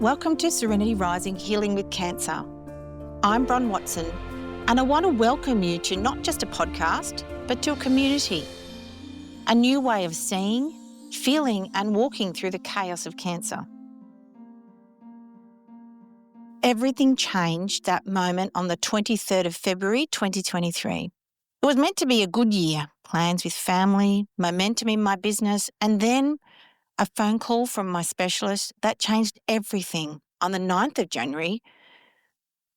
Welcome to Serenity Rising Healing with Cancer. I'm Bron Watson, and I want to welcome you to not just a podcast, but to a community. A new way of seeing, feeling, and walking through the chaos of cancer. Everything changed that moment on the 23rd of February 2023. It was meant to be a good year, plans with family, momentum in my business, and then a phone call from my specialist that changed everything on the 9th of January,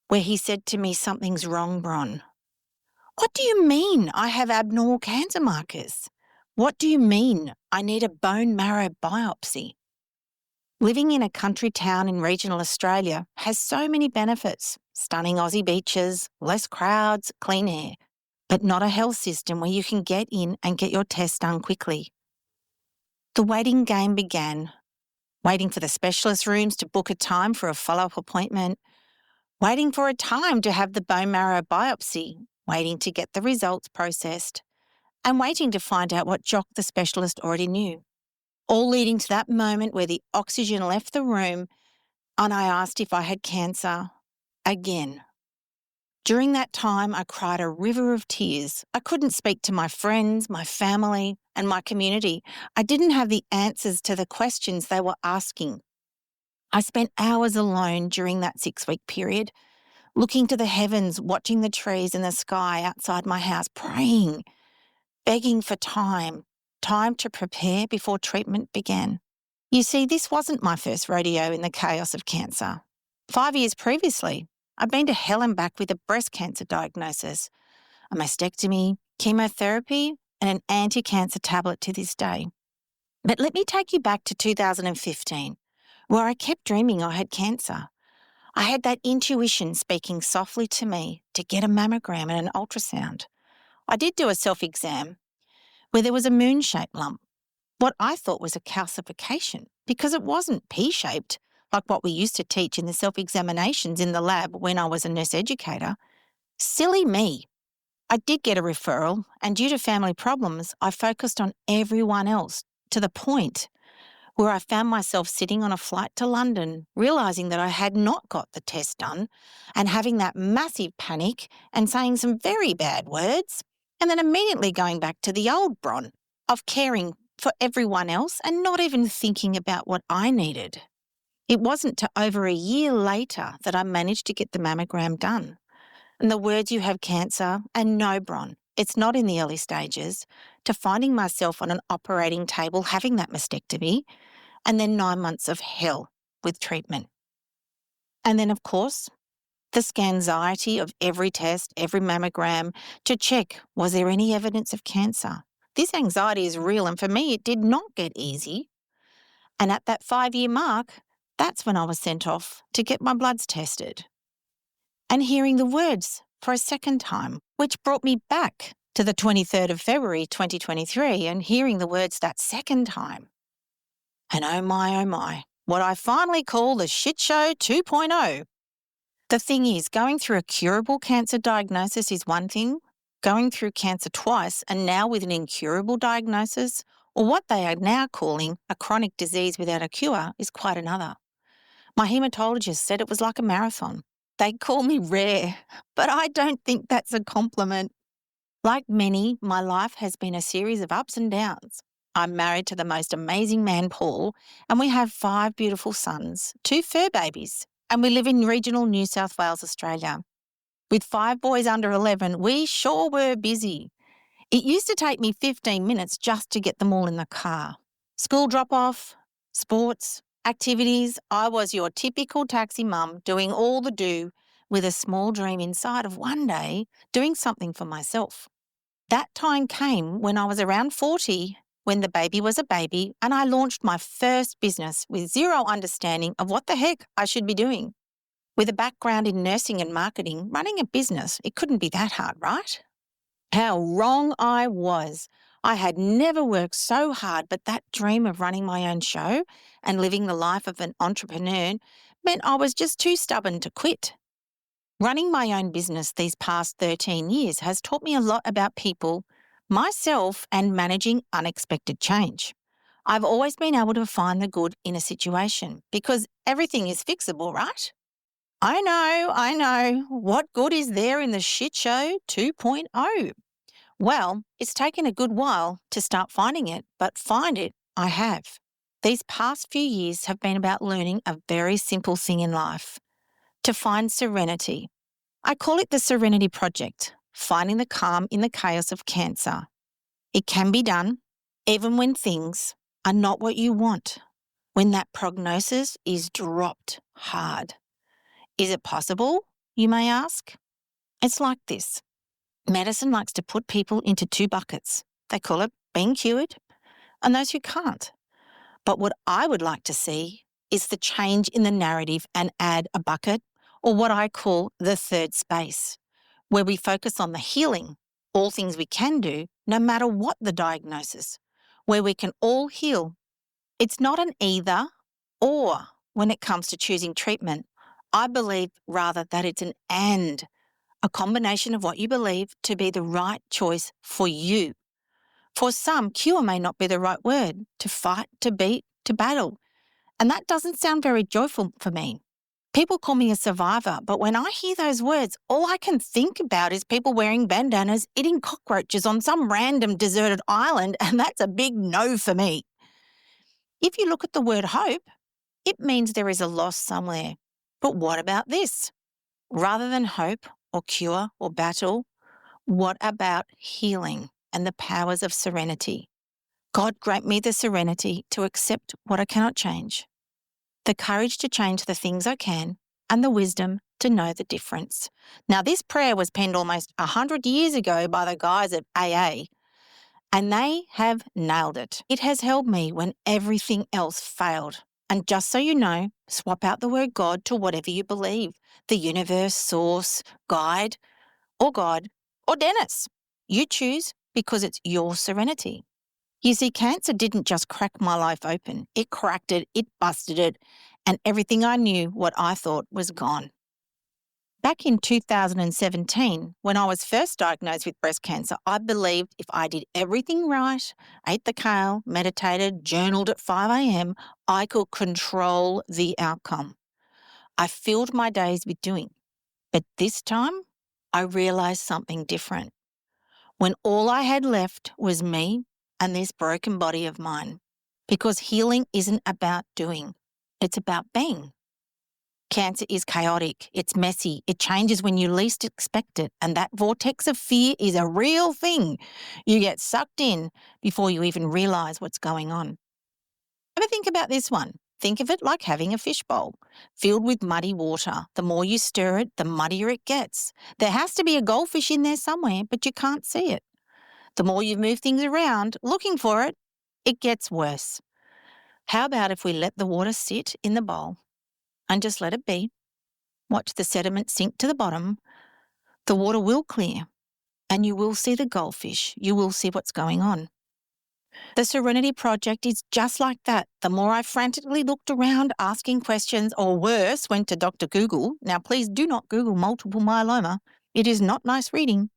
where he said to me, "Something's wrong, Bron." "What do you mean I have abnormal cancer markers? What do you mean I need a bone marrow biopsy?" Living in a country town in regional Australia has so many benefits: stunning Aussie beaches, less crowds, clean air, but not a health system where you can get in and get your test done quickly. The waiting game began, waiting for the specialist rooms to book a time for a follow-up appointment, waiting for a time to have the bone marrow biopsy, waiting to get the results processed, and waiting to find out what jock the specialist already knew. All leading to that moment where the oxygen left the room and I asked if I had cancer again. During that time, I cried a river of tears. I couldn't speak to my friends, my family, and my community. I didn't have the answers to the questions they were asking. I spent hours alone during that 6-week period, looking to the heavens, watching the trees and the sky outside my house, praying, begging for time to prepare before treatment began. You see, this wasn't my first rodeo in the chaos of cancer. 5 years previously, I'd been to hell and back with a breast cancer diagnosis, a mastectomy, chemotherapy, and an anti-cancer tablet to this day. But let me take you back to 2015, where I kept dreaming I had cancer. I had that intuition speaking softly to me to get a mammogram and an ultrasound. I did do a self-exam where there was a moon-shaped lump, what I thought was a calcification, because it wasn't pea-shaped like what we used to teach in the self-examinations in the lab when I was a nurse educator. Silly me. I did get a referral, and due to family problems, I focused on everyone else to the point where I found myself sitting on a flight to London, realising that I had not got the test done and having that massive panic and saying some very bad words, and then immediately going back to the old Bron of caring for everyone else and not even thinking about what I needed. It wasn't till over a year later that I managed to get the mammogram done. And the words "you have cancer" and "no, Bron, it's not in the early stages," to finding myself on an operating table having that mastectomy, and then 9 months of hell with treatment. And then, of course, the scanxiety of every test, every mammogram, to check, was there any evidence of cancer? This anxiety is real, and for me, it did not get easy. And at that 5-year mark, that's when I was sent off to get my bloods tested. And hearing the words for a second time, which brought me back to the 23rd of February 2023 and hearing the words that second time. And oh my, what I finally call the shit show 2.0. The thing is, going through a curable cancer diagnosis is one thing. Going through cancer twice and now with an incurable diagnosis, or what they are now calling a chronic disease without a cure, is quite another. My haematologist said it was like a marathon. They call me rare, but I don't think that's a compliment. Like many, my life has been a series of ups and downs. I'm married to the most amazing man, Paul, and we have 5 beautiful sons, 2 fur babies, and we live in regional New South Wales, Australia. With 5 boys under 11, we sure were busy. It used to take me 15 minutes just to get them all in the car. School drop-off, sports, activities. I was your typical taxi mum doing all the do with a small dream inside of one day doing something for myself. That time came when I was around 40, when the baby was a baby, and I launched my first business with zero understanding of what the heck I should be doing. With a background in nursing and marketing, running a business, it couldn't be that hard, right? How wrong I was. I had never worked so hard, but that dream of running my own show and living the life of an entrepreneur meant I was just too stubborn to quit. Running my own business these past 13 years has taught me a lot about people, myself, and managing unexpected change. I've always been able to find the good in a situation because everything is fixable, right? I know. What good is there in the shit show 2.0? Well, it's taken a good while to start finding it, but find it, I have. These past few years have been about learning a very simple thing in life, to find serenity. I call it the Serenity Project, finding the calm in the chaos of cancer. It can be done, even when things are not what you want, when that prognosis is dropped hard. Is it possible, you may ask? It's like this. Medicine likes to put people into two buckets. They call it being cured and those who can't. But what I would like to see is the change in the narrative and add a bucket, or what I call the third space, where we focus on the healing, all things we can do, no matter what the diagnosis, where we can all heal. It's not an either or when it comes to choosing treatment. I believe rather that it's an and, a combination of what you believe to be the right choice for you. For some, cure may not be the right word, to fight, to beat, to battle. And that doesn't sound very joyful for me. People call me a survivor, but when I hear those words, all I can think about is people wearing bandanas, eating cockroaches on some random deserted island, and that's a big no for me. If you look at the word hope, it means there is a loss somewhere. But what about this? Rather than hope or cure or battle, what about healing and the powers of serenity? God, grant me the serenity to accept what I cannot change, the courage to change the things I can, and the wisdom to know the difference. Now, this prayer was penned almost 100 years ago by the guys at AA, and they have nailed it. It has helped me when everything else failed. And just so you know, swap out the word God to whatever you believe, the universe, source, guide, or God, or Dennis. You choose because it's your serenity. You see, cancer didn't just crack my life open. It cracked it, it busted it, and everything I knew, what I thought, was gone. Back in 2017, when I was first diagnosed with breast cancer, I believed if I did everything right, ate the kale, meditated, journaled at 5 a.m., I could control the outcome. I filled my days with doing. But this time, I realised something different. When all I had left was me and this broken body of mine. Because healing isn't about doing, it's about being. Cancer is chaotic, it's messy, it changes when you least expect it, and that vortex of fear is a real thing. You get sucked in before you even realise what's going on. Ever think about this one? Think of it like having a fishbowl filled with muddy water. The more you stir it, the muddier it gets. There has to be a goldfish in there somewhere, but you can't see it. The more you move things around looking for it, it gets worse. How about if we let the water sit in the bowl and just let it be? Watch the sediment sink to the bottom. The water will clear and you will see the goldfish. You will see what's going on. The Serenity Project is just like that. The more I frantically looked around asking questions, or worse, went to Dr. Google. Now, please do not Google multiple myeloma. It is not nice reading.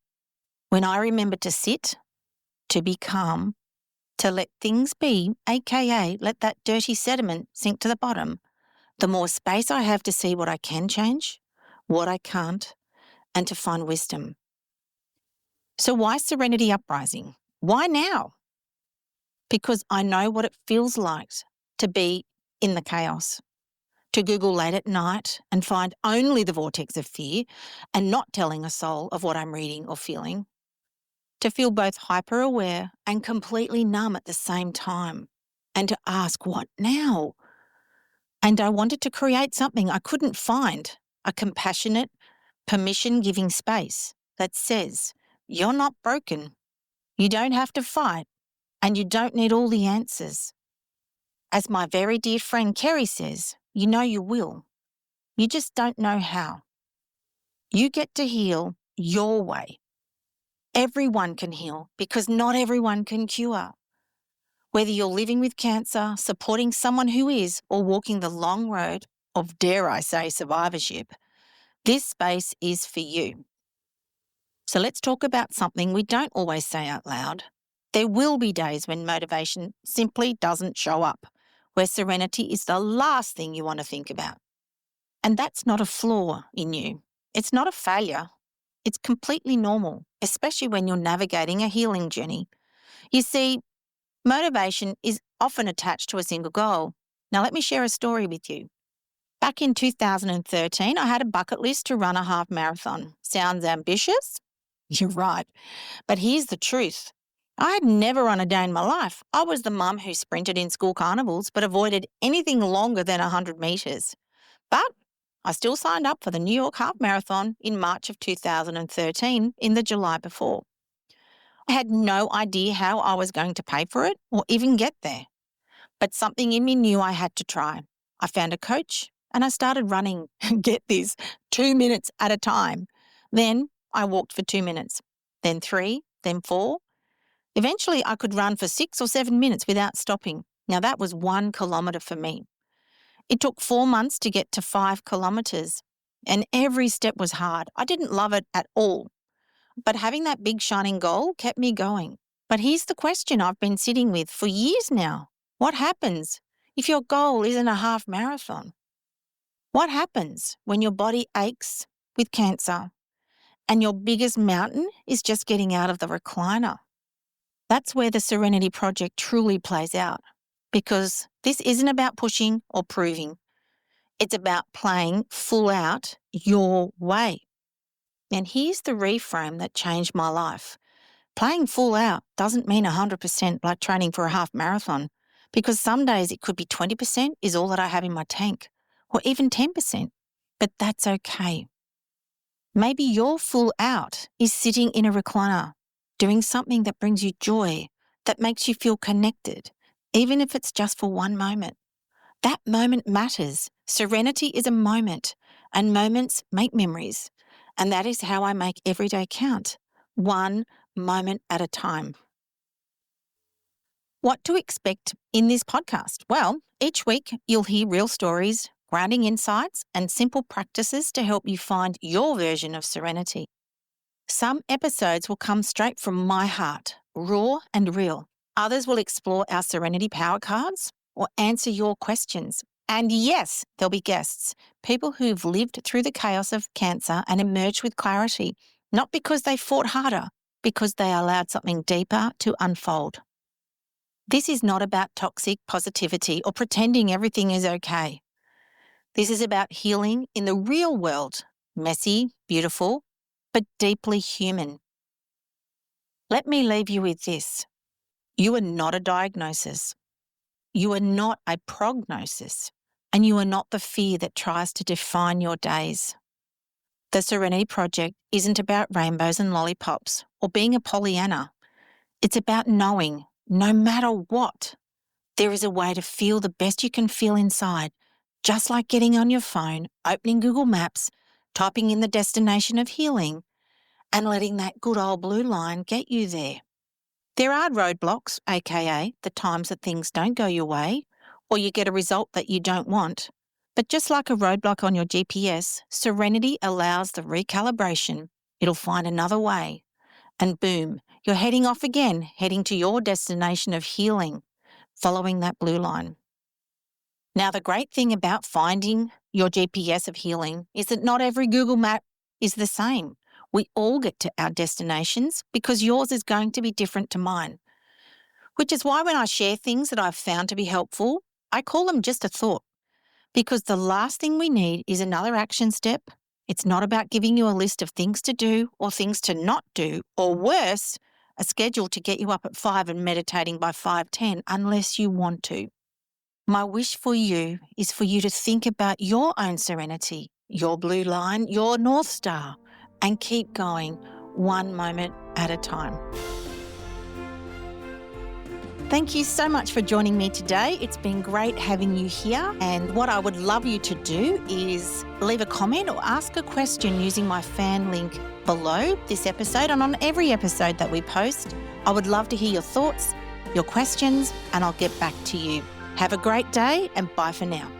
When I remembered to sit, to be calm, to let things be, aka let that dirty sediment sink to the bottom, the more space I have to see what I can change, what I can't, and to find wisdom. So why Serenity Uprising? Why now? Because I know what it feels like to be in the chaos, to Google late at night and find only the vortex of fear and not telling a soul of what I'm reading or feeling, to feel both hyper-aware and completely numb at the same time, and to ask, what now? And I wanted to create something I couldn't find, a compassionate, permission-giving space that says, you're not broken, you don't have to fight, and you don't need all the answers. As my very dear friend Kerry says, you know you will. You just don't know how. You get to heal your way. Everyone can heal because not everyone can cure. Whether you're living with cancer, supporting someone who is, or walking the long road of, dare I say, survivorship, this space is for you. So let's talk about something we don't always say out loud, There will be days when motivation simply doesn't show up, where serenity is the last thing you want to think about. And that's not a flaw in you. It's not a failure. It's completely normal, especially when you're navigating a healing journey. You see, motivation is often attached to a single goal. Now, let me share a story with you. Back in 2013, I had a bucket list to run a half marathon. Sounds ambitious? You're right. But here's the truth. I had never run a day in my life. I was the mum who sprinted in school carnivals but avoided anything longer than 100 metres. But I still signed up for the New York Half Marathon in March of 2013 in the July before. I had no idea how I was going to pay for it or even get there. But something in me knew I had to try. I found a coach and I started running, get this, 2 minutes at a time. Then I walked for 2 minutes, then 3, then 4. Eventually I could run for 6 or 7 minutes without stopping. Now that was 1 kilometre for me. It took 4 months to get to 5 kilometres, and every step was hard. I didn't love it at all. But having that big shining goal kept me going. But here's the question I've been sitting with for years now. What happens if your goal isn't a half marathon? What happens when your body aches with cancer and your biggest mountain is just getting out of the recliner? That's where the Serenity Project truly plays out, because this isn't about pushing or proving. It's about playing full out your way. And here's the reframe that changed my life. Playing full out doesn't mean 100% like training for a half marathon, because some days it could be 20% is all that I have in my tank, or even 10%. But that's okay. Maybe your full out is sitting in a recliner, doing something that brings you joy, that makes you feel connected, even if it's just for one moment. That moment matters. Serenity is a moment, and moments make memories. And that is how I make every day count, one moment at a time. What to expect in this podcast? Well, each week you'll hear real stories, grounding insights, and simple practices to help you find your version of serenity. Some episodes will come straight from my heart, raw and real. Others will explore our Serenity Power Cards or answer your questions. And yes, there'll be guests, people who've lived through the chaos of cancer and emerged with clarity, not because they fought harder, because they allowed something deeper to unfold. This is not about toxic positivity or pretending everything is okay. This is about healing in the real world, messy, beautiful, but deeply human. Let me leave you with this. You are not a diagnosis. You are not a prognosis, and you are not the fear that tries to define your days. The Serenity Project isn't about rainbows and lollipops or being a Pollyanna. It's about knowing, no matter what, there is a way to feel the best you can feel inside, just like getting on your phone, opening Google Maps, typing in the destination of healing, and letting that good old blue line get you there. There are roadblocks, aka the times that things don't go your way or you get a result that you don't want. But just like a roadblock on your GPS, Serenity allows the recalibration. It'll find another way. And boom, you're heading off again, heading to your destination of healing, following that blue line. Now, the great thing about finding your GPS of healing is that not every Google map is the same. We all get to our destinations because yours is going to be different to mine. Which is why when I share things that I've found to be helpful, I call them just a thought. Because the last thing we need is another action step. It's not about giving you a list of things to do or things to not do, or worse, a schedule to get you up at 5 and meditating by 5:10 unless you want to. My wish for you is for you to think about your own serenity, your blue line, your North Star, and keep going one moment at a time. Thank you so much for joining me today. It's been great having you here. And what I would love you to do is leave a comment or ask a question using my fan link below this episode and on every episode that we post. I would love to hear your thoughts, your questions, and I'll get back to you. Have a great day and bye for now.